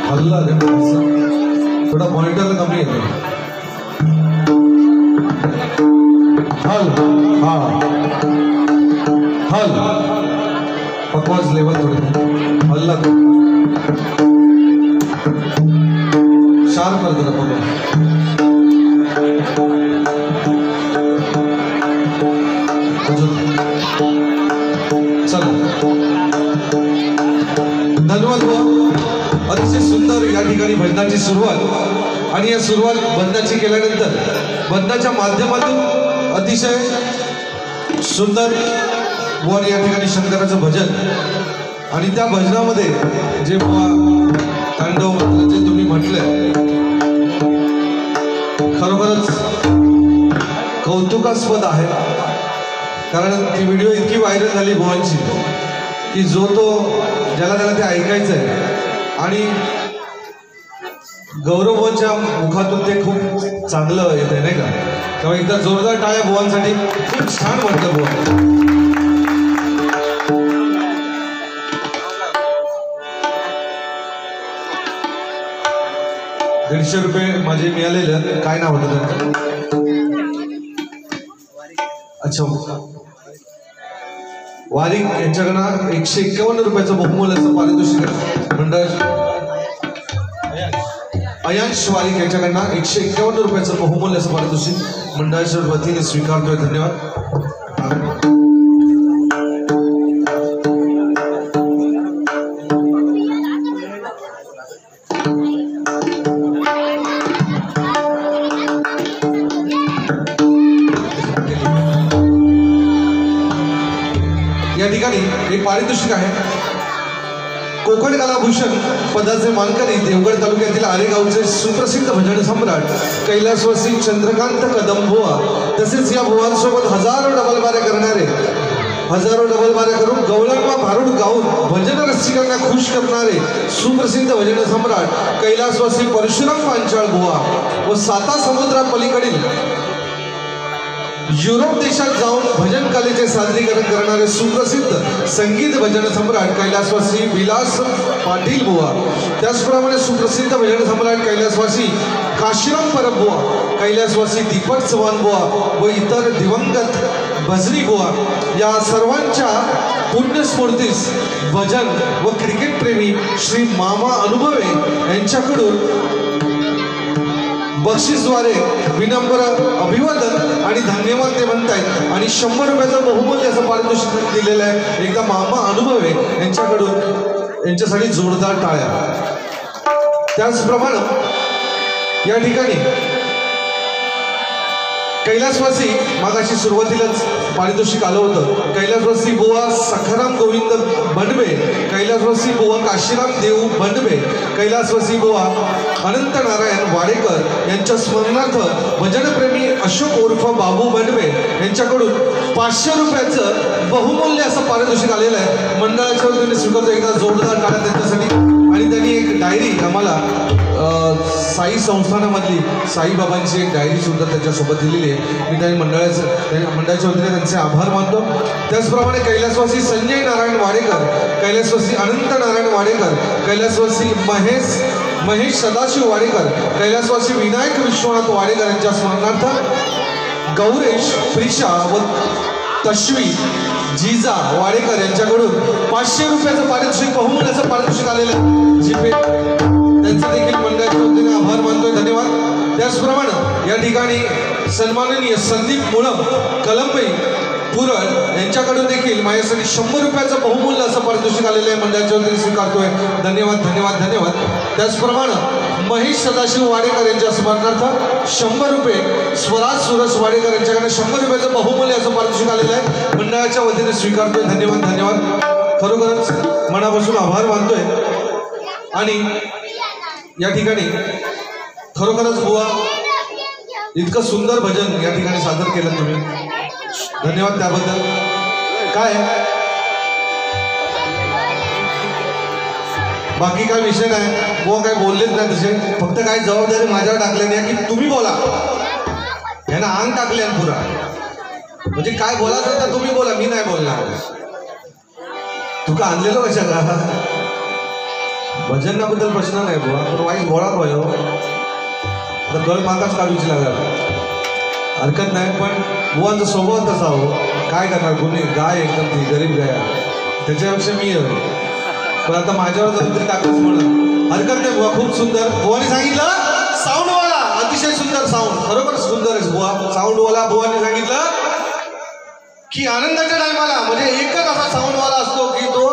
हल्ला थोड़ा मॉनिटर कमी येतो. हल हा हल पकवाज लेवल थोड़ी हल्ला शार्प कर जरा पकवाज. चला धन्यवाद. अतिशय सुंदर या ठिकाणी भजनाची सुरुवात आणि या सुरुवात बंदाची केल्यानंतर बंदाच्या माध्यमातून अतिशय सुंदर वर या ठिकाणी शंकराचं भजन आणि त्या भजनामध्ये जे तांडव जे तुम्ही म्हटलंय खरोखरच कौतुकास्पद आहे. कारण ती व्हिडिओ इतकी व्हायरल झाली बुवांची की जो तो ज्याला त्याला ते ऐकायचं आहे आणि गौरवच्या मुखातून ते खूप चांगलं येते नाही का. तेव्हा एकदा जोरदार टाळ्या बुवांसाठी. खूप छान म्हटलं बुवा. 150 रुपये माझे मिळालेले. काय नाव होतं त्यांचं? अच्छा वारिक यांच्याकडनं 151 रुपयाचं बहुमूल्याचं पारितोषिक मंडळ अयांश वारिक यांच्याकडनं 151 रुपयाचं बहुमूल्याचं पारितोषिक मंडळाच्या वतीने स्वीकारतोय. धन्यवाद. या ठिकाणी एक पारितोषिक आहे. कोकण कलाभूषण पदाचे मानकरी देवगड तालुक्यातील आरेगावचे सुप्रसिद्ध भजन सम्राट कैलासवासी चंद्रकांत कदम बुवा तसेच या बुवांसोबत हजारो डबलबाऱ्या करून गवळणवा भारूड गाऊन भजन रसिकांना खुश करणारे सुप्रसिद्ध भजन सम्राट कैलासवासी परशुराम पांचाळ बुवा व 7 समुद्रापलीकडील युरोप देशात जाऊन भजन कलेचे सादरीकरण करणारे सुप्रसिद्ध संगीत भजन सम्राट कैलासवासी विलास पाटील बुवा. त्याचप्रमाणे सुप्रसिद्ध भजन सम्राट कैलासवासी काशीराम परब बुवा, कैलासवासी दीपक चव्हाण बुवा व इतर दिवंगत भजनी बुवा या सर्वांच्या पुण्यस्मृतीस भजन व क्रिकेट प्रेमी श्री मामा अनुभवे यांच्याकडून बक्षीसद्वारे विनम्र अभिवादन आणि धन्यवाद ते म्हणतायत आणि 100 रुपयाचं बहुमूल्य असं पारितोषिक दिलेलं आहे. एकदा मामा अनुभवे यांच्याकडून यांच्यासाठी जोरदार टाळ्या. त्याचप्रमाणे या ठिकाणी कैलासवासी मागाशी सुरुवातीलाच पारितोषिक आलं होतं. कैलासवासी बुवा सखाराम गोविंद बंडवे, कैलासवासी बुवा काशीराम देव बंडवे, कैलासवासी बुवा अनंत नारायण वाडेकर यांच्या स्मरणार्थ भजनप्रेमी अशोक उर्फ बाबू बंडवे यांच्याकडून 500 रुपयाचं बहुमूल्य असं पारितोषिक आलेलं आहे. मंडळाच्या वतीने स्वीकारतो. एकदा जोरदार टाळ्या त्यांच्यासाठी. आणि त्यांनी एक डायरी आम्हाला साई संस्थानामधली साईबाबांची एक डायरी सुद्धा त्याच्यासोबत दिलेली आहे. मी त्यांनी मंडळाच्या वतीने त्यांचे आभार मानतो. त्याचप्रमाणे कैलासवासी संजय नारायण वाडेकर, कैलासवासी अनंत नारायण वाडेकर, कैलासवासी महेश सदाशिव वाडेकर, कैलासवासी विनायक विश्वनाथ वाडेकर यांच्या स्मरणार्थ गौरेश प्रिशा व तश्वी जिजा वाडेकर यांच्याकडून 500 रुपयाचं पारितोषिक बहुमूल्याचं पारितोषिक आलेलं जीपे त्यांचं देखील मंडळाच्या वतीने आभार मानतोय. धन्यवाद. त्याचप्रमाणे या ठिकाणी सन्माननीय संदीप मुळम कलंबई पुरळ यांच्याकडून देखील माझ्यासाठी 100 रुपयाचं बहुमूल्य असं पारितोषिक आलेलं आहे. मंडळाच्या वतीने स्वीकारतोय. धन्यवाद धन्यवाद धन्यवाद. त्याचप्रमाणे महेश सदाशिव वाडेकर यांच्या स्मरणार्थ 100 रुपये स्वराज सुरस वाडेकर यांच्याकडे 100 रुपयाचं बहुमूल्य असं पारितोषिक आलेलं आहे. मंडळाच्या वतीने स्वीकारतोय. धन्यवाद धन्यवाद. खरोखरच मनापासून आभार मानतोय. आणि या ठिकाणी खरोखरच बुवा इतकं सुंदर भजन या ठिकाणी सादर केलं तुम्ही. धन्यवाद त्याबद्दल. काय बाकी काय विषय नाही. बुवा काय बोललेच नाही तसे. फक्त काय जबाबदारी माझ्यावर टाकल्याने की तुम्ही बोला. यांना अंग टाकले पुरा. म्हणजे काय बोलायचं तर तुम्ही बोला, मी नाही बोलणार. तुका आणलेलो कशा का भजनाबद्दल प्रश्न नाही बुवा, पण वाईट बोळा होयो आता गळ मागाच काढूची लागला हरकत नाही. पण बुवांचा स्वभाव तसा हो, काय करणार कोणी गाय एकदम ती गरीब गाय त्याच्यापेक्षा मी पण आता माझ्यावर जर तरी टाकच म्हणून हरकत नाही बुवा. खूप सुंदर बुवाने सांगितलं साऊंडवाला, अतिशय सुंदर साऊंड, खरोखर सुंदर आहे बुवा. साऊंडवाला बुवाने सांगितलं की आनंदाच्या टायमाला म्हणजे एकच असा साऊंडवाला असतो की तो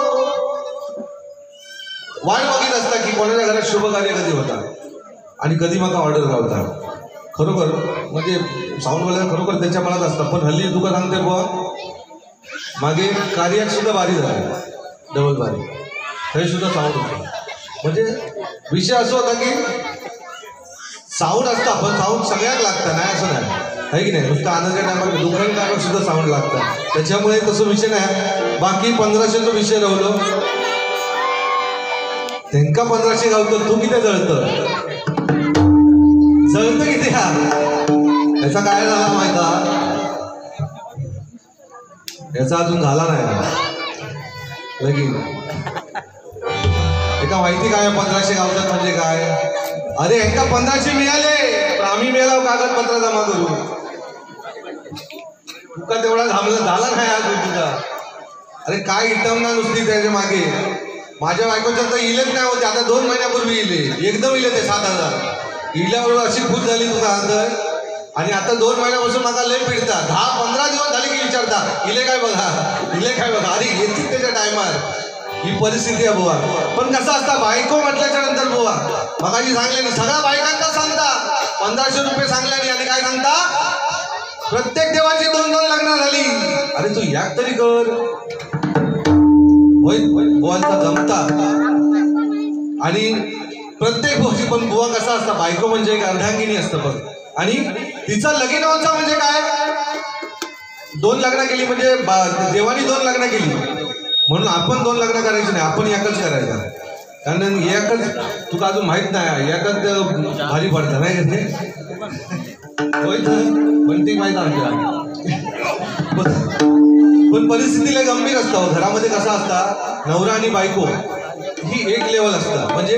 वाट बघित असता की कोणाच्या घरात शुभ कार्य कधी होता आणि कधी माका ऑर्डर गावता. खरोखर म्हणजे साऊंडवाला खरोखर त्याच्या मनात असतात. पण हल्ली तुका सांगते बुवा मागे कार्यात सुद्धा भारी झाली, डबल भारी, हे सुद्धा साऊंड होतं. म्हणजे विषय असं होता की साऊंड असतं, पण साऊंड सगळ्यात लागतं नाही असं नाही, आहे की नाही. नुसतं आनंदाच्या टायमाला दुकान टायमाला सुद्धा साऊंड लागतं. त्याच्यामुळे तसं विषय नाही. बाकी 1500चा विषय राहिलो त्यांका 1500 गावतं, तू किती जळतं किती हा याचा काय झाला माहिती, याचा अजून झाला नाही लगीन. एका माहिती काय 1500 गावतात म्हणजे काय. अरे एका 1500 मिळाले पण आम्ही मिळालो कागदपत्र जमा करू. तुका तेवढा झाला नाही अजून तुझा. अरे काय इटम ना नुसती त्याच्या मागे. माझ्या बायकोच्या तर इलेच नाही होते, आता 2 महिन्यापूर्वी इले एकदम इले ते 7000 इल्याबरोबर अशी खुश झाली तुझा अंतर. आणि आता 2 महिन्यापासून मला लय पिडता, 10-15 दिवस झाले की विचारता इले काय बघा, इले काय बघा. अरे येतील त्याच्या टायमार. ही परिस्थिती आहे बुवा. पण कसं असता बायको म्हटल्याच्या नंतर बुवा मगाशी सांगले ना सगळ्या बायकांना सांगता 1500 रुपये सांगल्याने आणि काय सांगता प्रत्येक देवाची 2-2 लग्न झाली. अरे तू याक तरी कर होय बुवांचा जमता. आणि प्रत्येक गोष्टी पण बुवा कसा असता बायको म्हणजे एक अर्धांगिनी असतं बघ. आणि तिचा लगीन व्हायचा म्हणजे काय 2 लग्न केली म्हणजे देवानी 2 लग्न केली म्हणून आपण 2 लग्न करायची नाही, आपण एकच करायचं. कारण एकच तुका अजून माहित नाही एकच भारी पडतं नाही का होय पण ती माहित आमच्या. पण परिस्थितीला गंभीर असतं घरामध्ये. कसा असता नवरा आणि बायको ही एक लेवल असतं. म्हणजे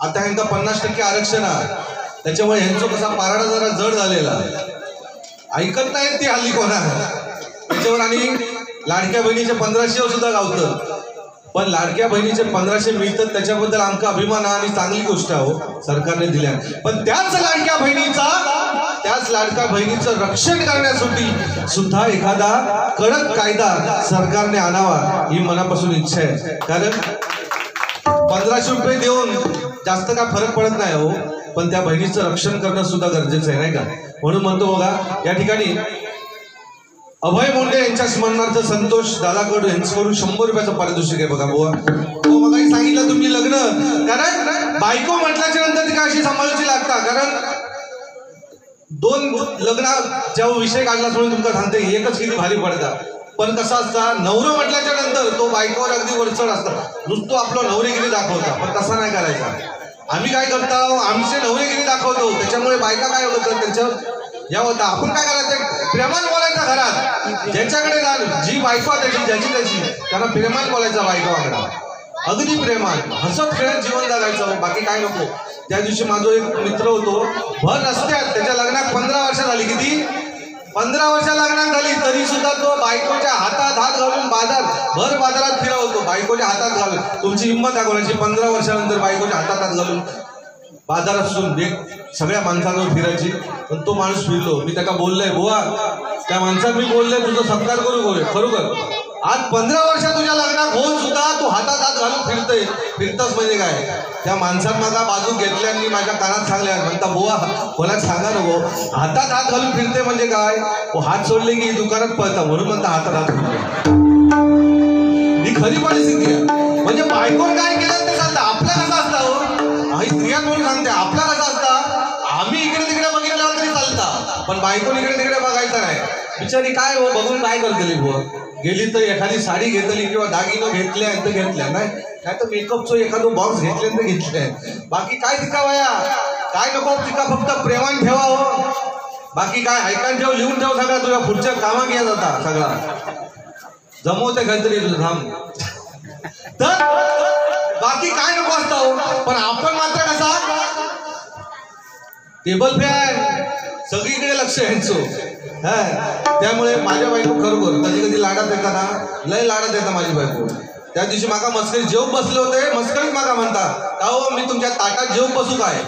आता यांचा 50% आरक्षण आहे त्याच्यामुळे यांचा कसा पाराडा जरा जड झालेला ऐकत नाहीत ती हल्ली कोणा त्याच्यावर. आणि लाडक्या बहिणीचे 1500 सुद्धा गावतं. पण लाडक्या बहिणीचे 1500 मिळतात त्याच्याबद्दल आमचा अभिमान आणि चांगली गोष्ट आहे हो सरकारने दिल्या. पण त्याच लाडक्या बहिणीचं रक्षण करण्यासाठी सुद्धा एखादा कडक कायदा सरकारने आणावा ही मनापासून इच्छा आहे. कारण 1500 रुपये देऊन जास्त काय फरक पडत नाही हो, पण त्या बहिणीचं रक्षण करणं सुद्धा गरजेचं आहे नाही का. म्हणून म्हणतो बघा या ठिकाणी अभय मुंडे यांच्या स्मरणार्थ संतोष दादाकडून यांच्याकडून 100 रुपयाचं पारितोषिक आहे बघा बुवा. तो मग सांगितलं तुम्ही लग्न कारण बायको म्हटल्याच्या नंतर ती अशी सांभाळायची लागता. कारण 2 लग्न जेव्हा विषय काढला म्हणून तुमका सांगते एकच किती भारी पडतात. पण कसं असता नवरं म्हटल्याच्या नंतर तो बायकोवर अगदी वरचढ असता. नुसतो आपलं नवरेगिरी दाखवता पण तसा नाही करायचा. आम्ही काय करतो आमचे नवरेगिरी दाखवतो त्याच्यामुळे बायका काय होतं त्यांच्या या होता. आपण काय करायचं प्रेमान बोलायचा घरात ज्याच्याकडे जी बायको त्याची त्याची त्यांना प्रेमान बोलायचा बायकोकडा अगदी प्रेमान हसत खेळत जीवन जगायचं बाकी काय नको. त्या दिवशी माझा एक मित्र होतो भर रस्त्यात त्याच्या लग्नात 15 वर्ष झाली. किती 15 वर्ष लग्नात झाली तरी सुद्धा तो बायकोच्या हातात हात घालून भर बाजारात फिरवतो. बायकोच्या हातात घालून तुमची हिंमत दाखवण्याची 15 वर्षानंतर बायकोच्या हातात हात घालून बाजारात सगळ्या माणसांवर फिरायची. पण तो माणूस फिरलो. मी त्याला बोललोय बुवा त्या माणसात मी बोललोय तुझं सत्कार करू बोल खरोखर आज 15 वर्ष तुझ्या लग्नात होऊन सुद्धा तू हातात हात घालून फिरतस म्हणजे काय. त्या माणसात माझा बाजू घेतल्या आणि माझ्या कानात सांगल्या म्हणता बुवा कोणाला सांगा नको हातात हात घालून फिरते म्हणजे काय हात सोडले की दुकानात पळता म्हणून म्हणता हातात हात फिरते. ही खरी परिस्थिती आहे. म्हणजे बायकोन काय केलं ते चालतं. आपल्या कसं असतं ही स्त्रिया म्हणून सांगते आपला कसं असतं आम्ही इकडे तिकडे बघितल्यावर तरी चालता पण बायकोन इकडे तिकडे बघायचं नाही. बिचारी काय हो बघून काय करतली बुवा गेली तर एखादी साडी घेतली किंवा दागिनं घेतल्या तर घेतल्या नाही काय तर मेकअपचं एखादं बॉक्स घेतल्यानंतर घेतलंय बाकी काय तिका वया काय नको तिका फक्त प्रेमान ठेवा हो. बाकी काय ऐकान ठेव, लिहून ठेव सगळा, तुझ्या पुढच्या कामात घ्या जाता सगळा जमवते काहीतरी तुझं थांब. तर बाकी काय नको असतं, पण आपण मात्र कसा टेबल फॅन सगळीकडे लक्ष यांचं. त्यामुळे माझ्या बायको खरोखर कधी कधी लाडात येतात ना, लय लाडात येतात माझी बायको. त्या दिवशी माका मस्करी जेवून बसले होते, मस्करीत माका म्हणता का हो मी तुमच्या ताटात जेवून बसू काय,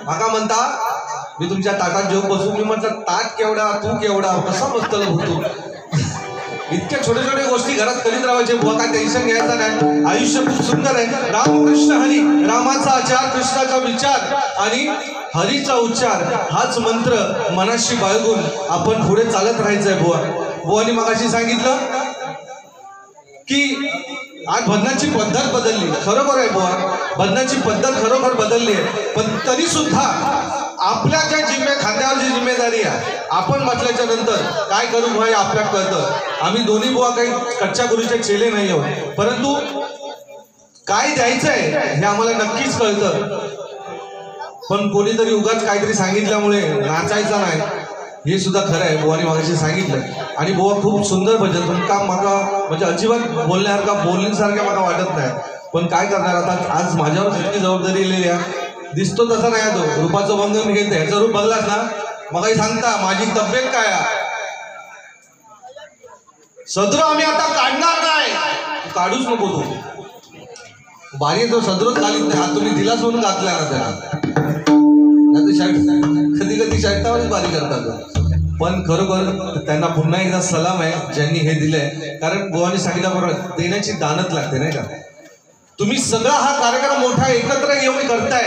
माका म्हणता मी तुमच्या ताटात जेवून बसू. मी म्हटलं ताट केवढा तू केवढा कसा बसतलं होतो. इतक्या छोट्या छोट्या गोष्टी घरात करीत राहायचे बुवा, काय टेन्शन घ्यायचं नाही. आयुष्य खूप सुंदर आहे. रामकृष्ण हरी, रामाचा आचार, कृष्णाचा विचार आणि हरीचा उच्चार हाच मंत्र मनाशी बाळगून आपण पुढे चालत राहायचंय बुवा. बुवानी मगाशी सांगितलं की आज भजनाची पद्धत बदलली. खरोखर आहे बुवा, भजनाची पद्धत खरोखर बदलली आहे. पण तरी सुद्धा आपल्या ज्या खांद्यावर जी जिम्मेदारी आहे, आपण म्हटल्याच्या नंतर काय करू बुवा हे आपल्याला कळतं. आम्ही दोन्ही बुवा काही कच्च्या गुरुचे चेले नाही आहोत, परंतु काय द्यायचंय हे आम्हाला नक्कीच कळतं. पण कोणीतरी उगाच काहीतरी सांगितल्यामुळे नाचायचं नाही हे सुद्धा खरं आहे. बुवानी मागाशी सांगितलं आणि बुवा खूप सुंदर भजन तुमका माका म्हणजे अजिबात बोलण्यासारखा बोलण्यासारख्या मला वाटत नाही. पण काय करणार आता, आज माझ्यावर जितकी जबाबदारी आलेली आहे दिसतो तसा नाही तो रूपाचं बंधन मी घेते. ह्याचा रूप बदलास ना मगाही सांगता माझी तब्येत काय सदरो आम्ही आता काढणार नाही, काढूच नको तू बारी तो सदरोच घालीत नाही. हा तुम्ही दिलाच म्हणून घातला ना त्याला, कधी कधी शर्टावरच बारी करतात. पण खरोखर त्यांना पुन्हा एकदा सलाम आहे ज्यांनी हे दिलंय. कारण बुवानी सांगितल्याबरोबर देण्याची दानत लागते नाही का. तुम्ही सगळा हा कार्यक्रम मोठा एकत्र येऊन करताय,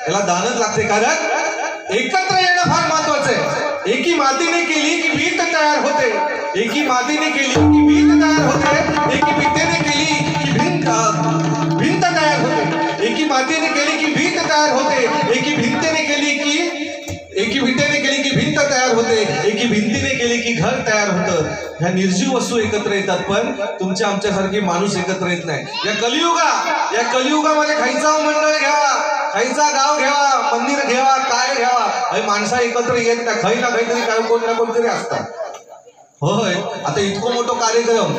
त्याला दानत लागते. कारण एकत्र येणं फार महत्वाचं आहे. एकी मातीने केली की वीट तयार होते, एकी मातीने केली की वीट तयार होते, एकी भिंतीने केली की भिंत तयार होते, एकी मातीने केली की वीट तयार होते, एकी भिंतीने केली की भिंत तयार होते, एकी भिंतीने केली की घर तयार होतं. ह्या निर्जीव वस्तू एकत्र येतात, पण तुमच्या आमच्यासारखे माणूस एकत्र येत नाही. या कलियुगामध्ये खायचा मंडळ घ्यावा, खायचा गाव घ्यावा, मंदिर घ्यावा, काय घ्यावा, हे माणसा एकत्र येत नाही. काही ना काहीतरी काय कोण ना कोणतरी असतात. होय, आता इतकं मोठं कार्यक्रम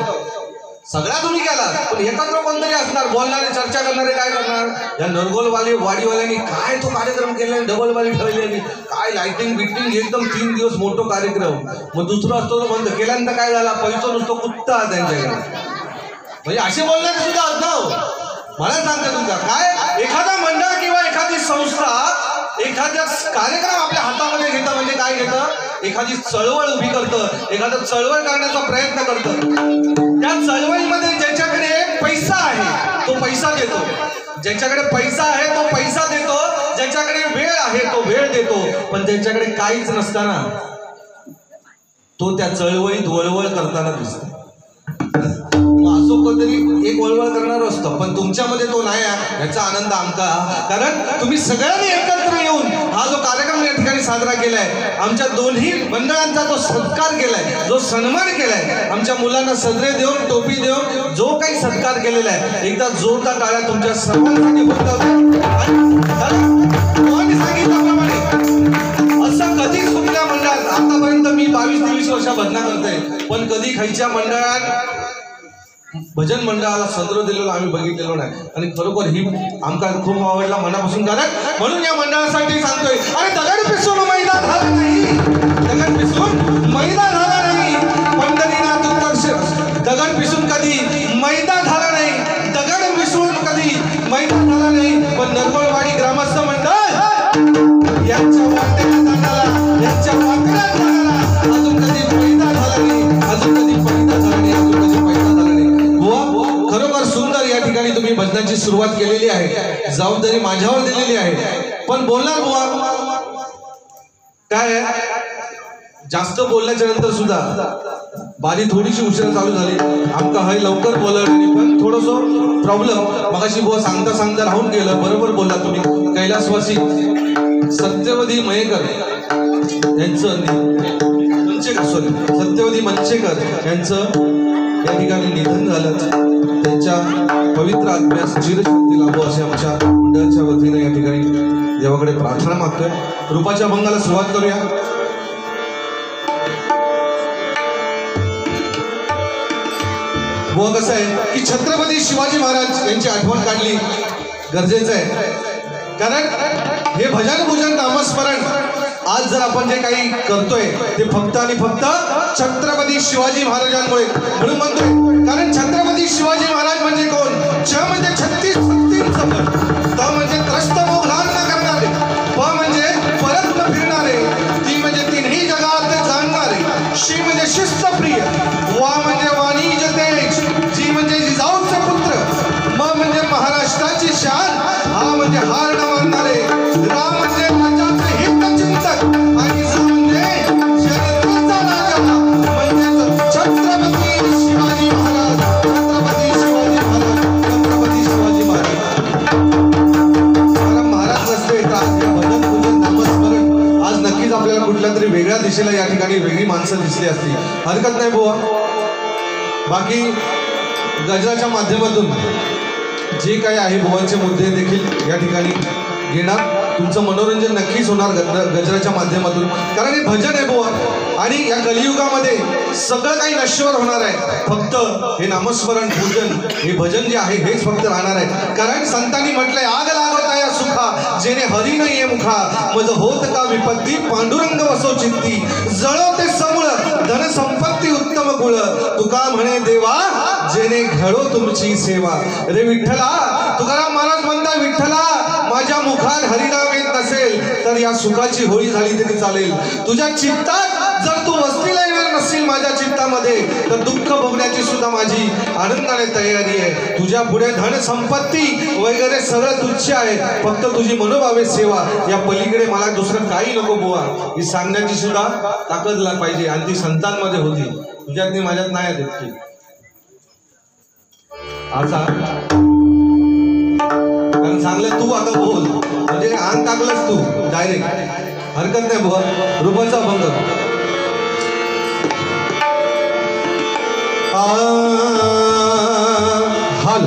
सगळ्या तुम्ही केला, पण एकत्र कोणतरी असणार, बोलणारे चर्चा करणारे काय करणार. या नरगोलवाली वाडीवाल्यांनी काय तो कार्यक्रम केला, डबलवाली ठेवली, काय लाइटिंग बिटिंग एकदम 3 दिवस मोठं कार्यक्रम. मग दुसरं असतो तो बंद केल्यानंतर काय झाला, पैसा नुसतो कुत्ता त्यांच्याकडे. म्हणजे असे बोलणारे सुद्धा असतो. मला सांगते तुमचा काय, एखादा मंडळ किंवा एखादी संस्था एखाद्या कार्यक्रम आपल्या हातामध्ये घेतं म्हणजे काय घेतं, एखादी चळवळ उभी करतं, एखादा चळवळ करण्याचा प्रयत्न करतं. त्या चळवळीमध्ये ज्याच्याकडे पैसा आहे तो पैसा देतो, ज्याच्याकडे पैसा आहे तो पैसा देतो, ज्याच्याकडे वेळ आहे तो वेळ देतो. पण ज्याच्याकडे काहीच नसताना तो त्या चळवळीत वळवळ करताना दिसतो. असो कोणतरी एक वळवळ करणार असतं, पण तुमच्यामध्ये तो नाही आहे याचा आनंद आमका. कारण तुम्ही सगळ्यांनी एकत्र येऊन हा जो कार्यक्रम या ठिकाणी साजरा केलाय, आमच्या दोन्ही मंडळांचा जो सत्कार केलाय, जो सन्मान केलाय, आमच्या मुलांना सदरे देऊन टोपी देऊन जो काही सत्कार केलेला आहे, एकदा जोरदार टाळ्या तुमच्या सर्वांसाठी सांगितल्याप्रमाणे असं कधीच कुठल्या मंडळात आतापर्यंत मी 22-23 वर्ष भजना करतोय, पण कधी खायच्या मंडळात भजन मंडळाला सदर दिलेलं आम्ही बघितलेलो नाही. आणि खरोखर ही आमका खूप आवडला मनापासून. कारण म्हणून या मंडळासाठी सांगतोय, अरे दगड पिसून मैदा झाला नाही, दगड पिसून मैदा झाला नाही, पंढरीनाथ उत्तर दगड पिसून कधी मैदा झाला नाही, दगड पिसून कधी मैदा झाला नाही. पण नरगोलवाडी ग्रामस्थ मंडळ यांच्या अजून कधी मैदा झाला नाही, अजून कधी पैदा झाला नाही, अजून कधी पैदा झाला नाही. खरोखर सुंदर या ठिकाणी तुम्ही भजनाची सुरुवात केलेली आहे, जबाबदारी माझ्यावर दिलेली आहे. पण बोलणार बुवा काय जास्त बोलल्याच्या नंतर सुद्धा बारी थोडीशी उशिरा चालू झाली, आमका हाय लवकर बोलवलं, पण थोडंसं प्रॉब्लेम मगाशी बुवा सांगता सांगता राहून गेलं. बरोबर बोलला तुम्ही. कैलासवासी सत्यवती मयेकर यांचं सत्यवती मंचेकर यांचं या ठिकाणी निधन झालं. त्यांच्या पवित्र आत्म्यास चिरशांती लाभो असे आमच्या मंडळाच्या वतीने या ठिकाणी देवाकडे प्रार्थना मागतोय. रूपाच्या अभंगाला सुरुवात करूया. बुवा कसं आहे की छत्रपती शिवाजी महाराज यांची आठवण काढली गरजेचं आहे, कारण हे भजन पूजन नामस्मरण आज जर आपण जे काही करतोय ते फक्त आणि फक्त छत्रपती शिवाजी महाराजांमुळे म्हणून म्हणतोय, कारण छत्रपती शिवाजी महाराज म्हणजे कोण? छ म्हणजे 36 शक्तींचं बळ, त म्हणजे त्रस्त मोघलांना करणारे, प म्हणजे परत न फिरणारे, ती म्हणजे तिन्ही जगात जाणणारे, शी म्हणजे शिस्तप्रिय, वा म्हणजे वाणिज्य तेज, जी म्हणजे जिजाऊचे पुत्र, म म्हणजे महाराष्ट्राची शान, हा म्हणजे हार न मानणारे, रा म्हणजे राज्याचे हितचिंतक, आणि ज म्हणजे जनतेचा राजा म्हणजे छत्रपती शिवाजी महाराज, छत्रपती शिवाजी महाराज, छत्रपती शिवाजी महाराज. कारण महाराज नसते तर आज भजन पूजन नामस्मरण आज नक्कीच आपल्याला कुठल्या तरी वेगळ्या दिशेला या ठिकाणी वेगळी माणसं दिसली असती. हरकत नाही बुवा. बाकी गजराच्या माध्यमातून जे काही आहे बुवांचे मुद्दे देखील या ठिकाणी घेणार, तुमचं मनोरंजन नक्कीच होणार गजराच्या माध्यमातून, कारण हे भजन आहे बुवा, आणि या कलियुगामध्ये सगळं काही नश्वर होणार आहे, फक्त हे नामस्मरण पूजन हे भजन जे आहे हेच फक्त राहणार आहे. कारण संतांनी म्हटलंय, आग लागवता या सुखा जेणे हरी न ये मुखा, मज होत का विपत्ती पांडुरंग वसो चित्ती, जळवते समूळ धन संपत्ती उत्तम कुळ, तुका म्हणे देवा जेणे घडो तुमची सेवा. रे विठ्ठला, तुकाराम महाराज म्हणतात, विठ्ठला माझ्या मुखात हरिनाम येत नसेल तर या सुखाची होळी झाली तरी चालेल. तुझ्या चित्तात जर तू वस्तीला येणार नसेल माझ्या चित्तामध्ये, तर दुःख भोगण्याची सुद्धा माझी आनंदाने तयारी आहे. तुझ्या पुढे धन संपत्ती वगैरे सगळं तुच्छ आहे, फक्त तुझी मनोभावे सेवा, या पलीकडे मला दुसरं काही नको बुवा. ही सांगण्याची सुद्धा ताकद पाहिजे, आणि ती संतांमध्ये होती, तुझ्यात नाही माझ्यात नाही आहे तितकी. आता कारण सांगलं तू आता बोल म्हणजे अंग टाकलंस तू डायरेक्ट, हरकत नाही बुवा. रूपाचा भंग हाल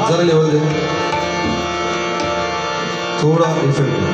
जरा लेवल दे थोडा इफेक्ट.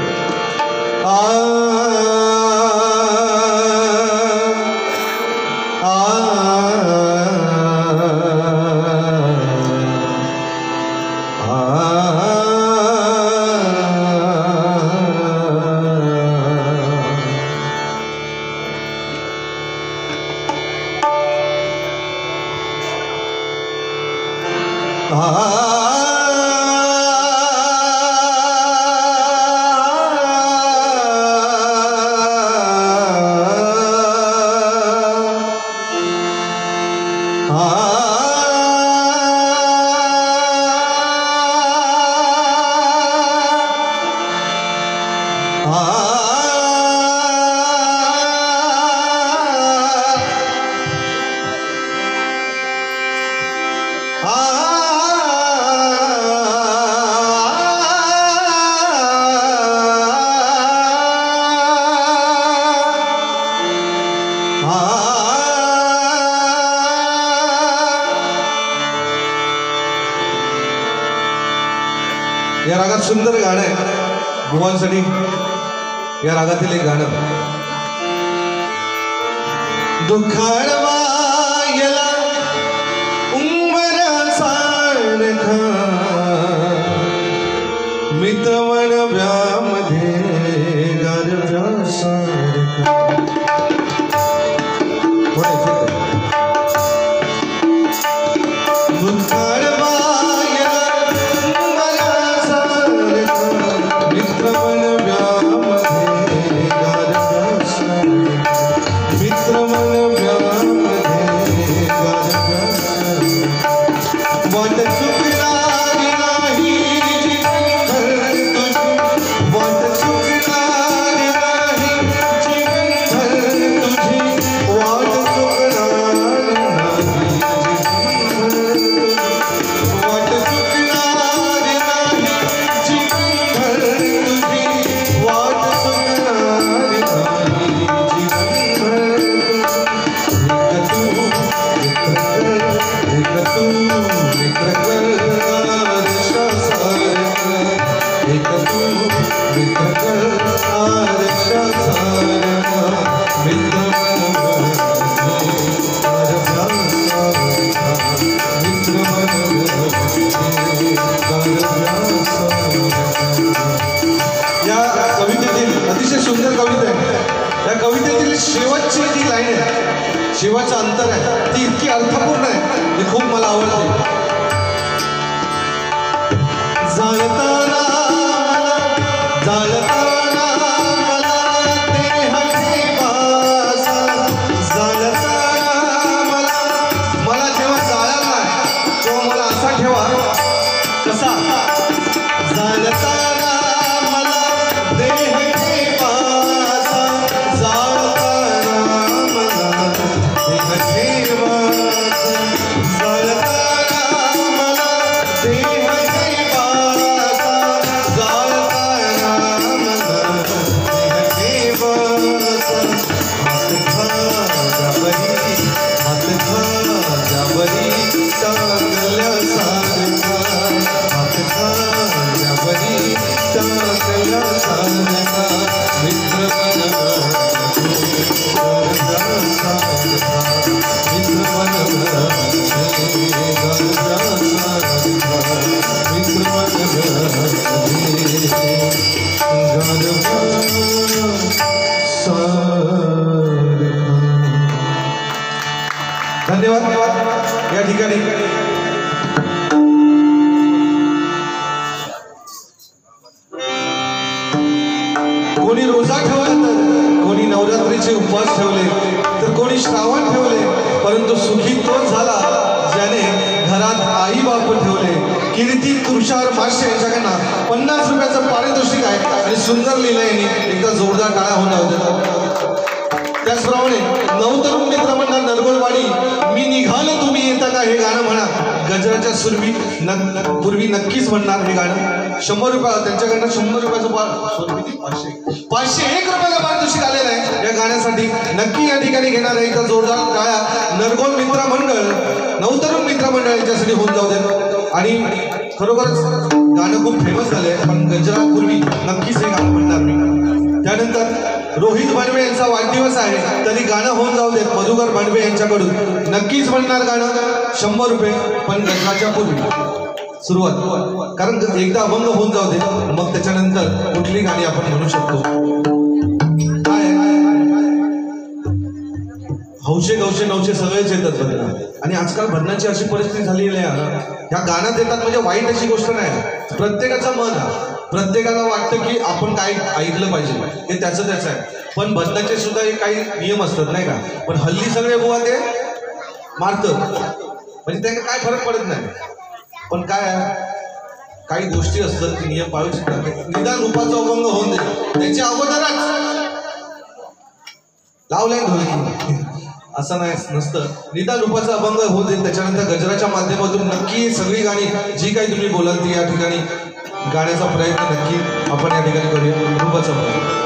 या रागात सुंदर गाणं आहे बुवांसाठी. या रागातील एक गाणं, दुखाडवा याला उंबरा सारखा, मित्रवण व्यामध्ये गारव्या सारखा. दुखाडवा लाईन आहे, शेवटचं अंतर आहे, ती इतकी अर्थपूर्ण आहे, ती खूप मला आवडते. जाळताना जाळताना मला देहाची वास, जाळताना मला जेव्हा जाळायला नाही तेव्हा मला असा ठेवा, कसा जाळताना मला देहाची वास, जाळताना मला देहाची वास, जाळताना मला देहाची वास, जाळताना मला देहाची वास. हात खाजावरी टाकल्यासारखा, हात खाजावरी टाकल्यासारखा, मित्र धन्यवाद. या ठिकाणी कोणी रोजा ठेवला, तर कोणी नवरात्रीचे उपवास ठेवले, तर कोणी श्रावण ठेवले, परंतु सुखी तोच झाला ज्याने घरात आई बाप ठेवले. कीर्ती तुषार माशे यांच्याकडनं 50 रुपयाचं पारितोषिक आहे आणि सुंदर लिहिलं यांनी, एकदा जोरदार टाळ्या होणार. त्याचप्रमाणे नवतरुण मित्र मंडळ नरगोलवाडी, मी निघालो तुम्ही येता का, हे गाणं म्हणा. गजराच्या पूर्वी नक्कीच म्हणणार हे गाणं. 100 रुपये त्यांच्याकडनं, 100 रुपयाचं 501 रुपयाला पारितोषिक आलेलं आहे या गाण्यासाठी. नक्की या ठिकाणी घेणार आहे, तर जोरदार टाळ्या नरगोल मित्र मंडळ, नवतरुण मित्र मंडळ यांच्यासाठी होऊन जाऊ देत. आणि खरोखरच गाणं खूप फेमस झालंय, पण गजरापूर्वी नक्कीच हे गाणं म्हणणार मी. त्यानंतर रोहित बंडवे यांचा वाढदिवस आहे, तरी गाणं होऊन जाऊ देत. मधुकर बंडवे यांच्याकडून नक्कीच म्हणणार गाणं, 100 रुपये, पण गजराच्या पूर्वी सुरुवात, कारण एकदा अभंग होऊन जाऊ दे, मग त्याच्यानंतर कुठली गाणी आपण म्हणू शकतो. काय हौशे गौशे नवशे सगळेच येतात बघा. आणि आजकाल भजनाची अशी परिस्थिती झालेली आहे, ह्या गाण्यात येतात म्हणजे वाईट अशी गोष्ट नाही. प्रत्येकाचं मन, प्रत्येकाला वाटतं की आपण काय ऐकलं पाहिजे, हे त्याचं आहे. पण भजनाचे सुद्धा हे काही नियम असतात नाही का. पण हल्ली सगळे बुवा ते मारतं, म्हणजे त्यांना काय फरक पडत नाही. पण काय काही गोष्टी असतात की नियम पाळूच, निदान रूपाचा अभंग होऊन दे, त्याच्या अगोदरच लावलाय ढोलकी, असं नाही नसतं. निदान रूपाचा अभंग होऊ दे, त्याच्यानंतर गजराच्या माध्यमातून नक्की सगळी गाणी जी काही तुम्ही बोलाल ती या ठिकाणी गाण्याचा प्रयत्न नक्की आपण या ठिकाणी करूया. रूपाचा अभंग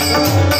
Thank you.